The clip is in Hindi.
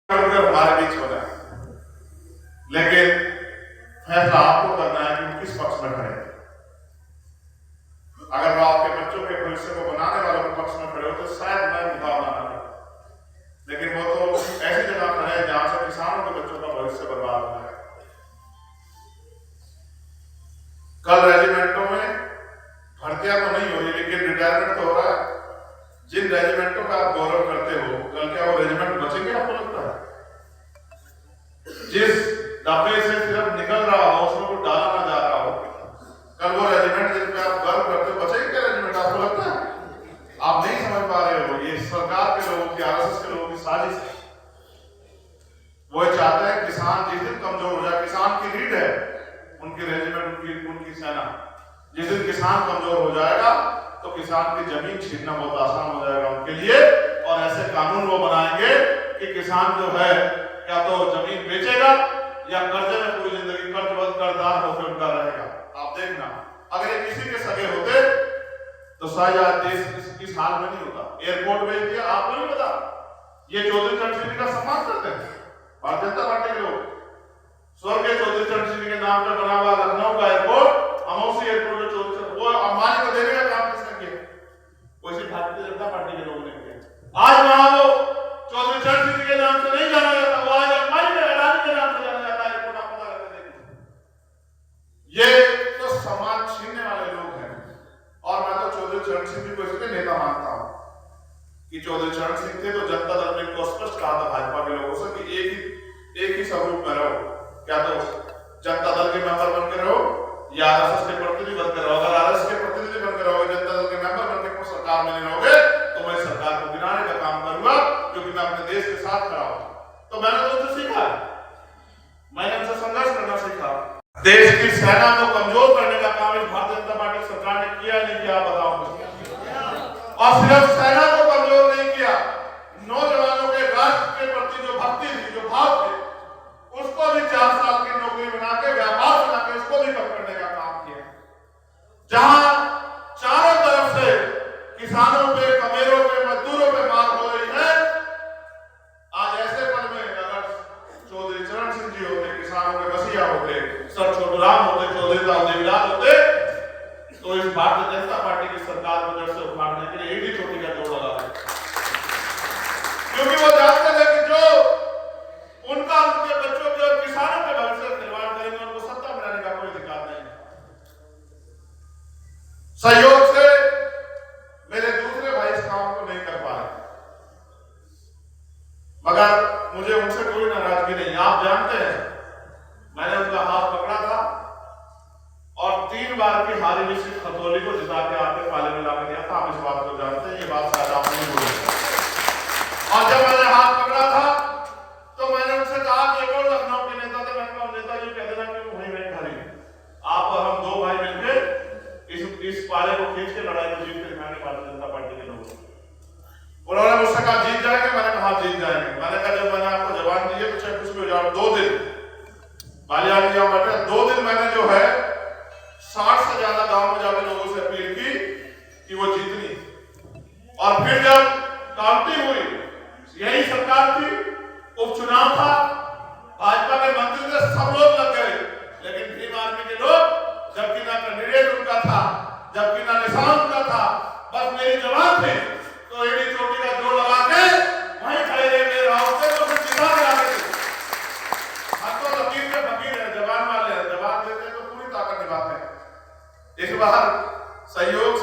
हमारे बीच हो रहा है, लेकिन फैसला आपको करना है कि वो किस पक्ष में खड़े हैं। अगर वो आपके बच्चों के भविष्य को बनाने वालों के पक्ष में खड़े हो तो शायद मैं मुकाबला ना करूं, लेकिन वो तो ऐसी जगह खड़े हैं जहां से किसानों के बच्चों का भविष्य बर्बाद हो रहा है। कल रेजिमेंटों में भर्तियां तो नहीं हो रही, लेकिन रिटायरमेंट तो हो रहा है। जिन रेजिमेंटों का आप गौरव करते हो, कल क्या वो रेजिमेंट बचेंगे आपको लगता है? जिस डब्बे से सिर्फ निकल रहा हो, उसमें को डाला ना जा रहा हो, कल वो रेजिमेंट जिन पे आप गर्व करते हो बचेंगे क्या रेजिमेंट आपको लगता है? आप नहीं समझ पा रहे हो, ये सरकार के लोगों की, आरएसएस के लोगों की साजिश है। वो चाहते हैं किसान जिस दिन कमजोर हो जाए, किसान की रीढ़ है उनकी रेजिमेंट, उनकी सेना, जिस दिन किसान कमजोर हो जाएगा तो किसान की जमीन छीनना बहुत आसान हो जाएगा उनके लिए। और ऐसे कानून वो बनाएंगे कि किसान जो है या तो जमीन बेचेगा या कर्जे में पूरी जिंदगी कर्जदार होकर उनका रहेगा। आप देखना, अगर ये किसी के सगे होते तो शायद आज देश इस हाल में नहीं होता। एयरपोर्ट भेज दिया, आपको नहीं पता, ये चौधरी चरण सिंह का सम्मान करते हैं भारतीय जनता पार्टी के लोग। स्वर्गीय चौधरी चरण सिंह के नाम पर बना हुआ लखनऊ का एयरपोर्ट, अमौसी एयरपोर्ट जो चौधरी, वो अंबानी को देने का काम किसने किया? वैसे भारतीय जनता पार्टी के लोगों ने किया। आज वहां वो चौधरी चरण सिंह के नाम से नहीं जाना जाता, वो आज अंबानी के अडानी के नाम से जाना जाता है। एयरपोर्ट आप पता करके देखिए। ये तो सम्मान छीनने वाले लोग हैं। और मैं तो चौधरी चरण सिंह को इसलिए नेता मानता हूं कि चौधरी चरण सिंह थे तो जनता दल ने को स्पष्ट कहा था भाजपा के लोगों से कि एक ही स्वरूप में रहो, क्या तो जनता दल के मेंबर बन के रहो या आरएसएस के प्रतिनिधि बन के रहो। अगर आरएसएस के प्रतिनिधि बन के रहोगे, जनता दल के मेंबर बन के सरकार में नहीं रहोगे तो मैं सरकार को गिराने का काम करूंगा, क्योंकि मैं अपने देश के साथ खड़ा हूं। तो मैंने तो उनसे सीखा, मैंने उनसे संघर्ष करना सीखा। देश की सेना को कमजोर करने का काम इस भारतीय जनता पार्टी सरकार ने किया नहीं किया, बताओ। और सिर्फ सेना को कमजोर नहीं किया, नौजवानों के राष्ट्र के प्रति जो भक्ति थी, जो भाव थे, उसको भी 4 साल की नौकरी बना के, व्यापार बना के उसको भी कम करने का काम किया। जहां चारों तरफ से किसानों पे, कमेरों पे, मजदूरों पे मार हो रही है, आज ऐसे पल में अगर चौधरी चरण सिंह जी होते, किसानों के बसिया होते, सर छोटूराम होते, चौधरी देवीलाल होते, तो इस भारतीय जनता पार्टी की सरकार को जड़ से उखाड़ने के लिए ईडी चोटी का जोड़ लगा है। क्योंकि वो जानते थे कि जो उनका, उनके बच्चों के और किसानों के भविष्य से खिलवाड़ करेंगे, उनको सत्ता में रहने का कोई अधिकार नहीं है। सहयोग से मेरे दूसरे भाई इस काम को नहीं कर पा रहे, मगर मुझे उनसे कोई नाराजगी नहीं। आप जानते हैं मैंने उनका हाथ पकड़ा था और 3 बार की हारी हुई सीट खतौली को जिता के आपके पाले में लाकर दिया था। आप इस बात को जानते हैं, ये बात शायद आप नहीं बोले। और जब मैंने हाथ पकड़ा था तो मैंने उनसे कहा कि एक और लखनऊ के नेता थे, मैंने कहा नेताजी कह देना कि वहीं वहीं खड़ी, आप और हम 2 भाई मिलकर इस पाले को खींच के लड़ाई को जीत के दिखाएंगे भारतीय जनता पार्टी के लोग। उन्होंने मुझसे कहा जीत जाएंगे, मैंने कहा जीत जाएंगे। मैंने कहा जब मैंने आपको जवान दी है तो चाहे कुछ भी हो जाए। 2 दिन बालियाड़ी जहां बैठे, 2 दिन मैंने जो है 60 से ज्यादा गांव में जाकर लोगों से अपील की कि वो जीतनी। और फिर जब काउंटिंग हुई, यही सरकार थी, उपचुनाव था, भाजपा के मंत्री थे, सब लोग लग गए, लेकिन भीम आर्मी के लोग, जबकि ना कैंडिडेट उनका था, जबकि ना निशान उनका था, बस मेरी जवान थी, तो ईडी चोटी का जोड़ लगा के वहीं खड़े रहे मेरे हाथ से, तो फिर जिता के आगे हम तो लकीर के फकीर है, जवान वाले हैं, जवान देते तो पूरी ताकत निभाते हैं। इस बार सहयोग